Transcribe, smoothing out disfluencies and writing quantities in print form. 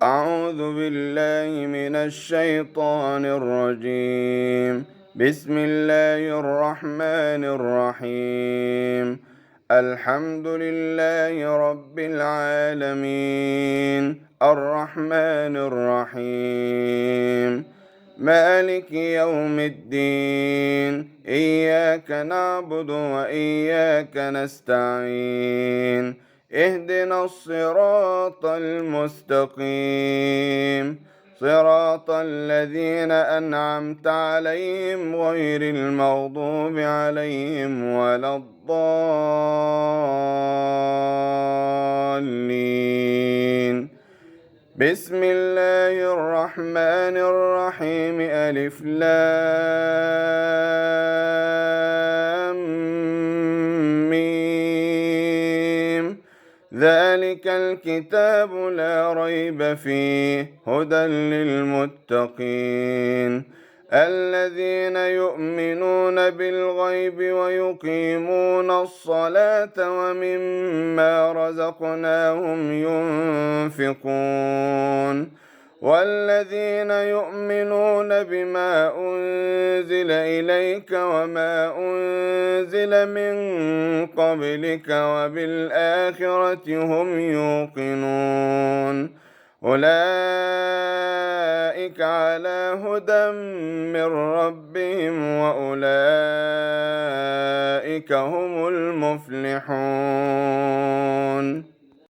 أعوذ بالله من الشيطان الرجيم. بسم الله الرحمن الرحيم. الحمد لله رب العالمين الرحمن الرحيم مالك يوم الدين إياك نعبد وإياك نستعين اهدنا الصراط المستقيم صراط الذين أنعمت عليهم غير المغضوب عليهم ولا الضالين. بسم الله الرحمن الرحيم. ألف لام ميم. ذلك الكتاب لا ريب فيه هدى للمتقين الذين يؤمنون بالغيب ويقيمون الصلاة ومما رزقناهم ينفقون والذين يؤمنون بما أنزل إليك وما أنزل من قبلك وبالآخرة هم يوقنون أولئك على هدى من ربهم وأولئك هم المفلحون.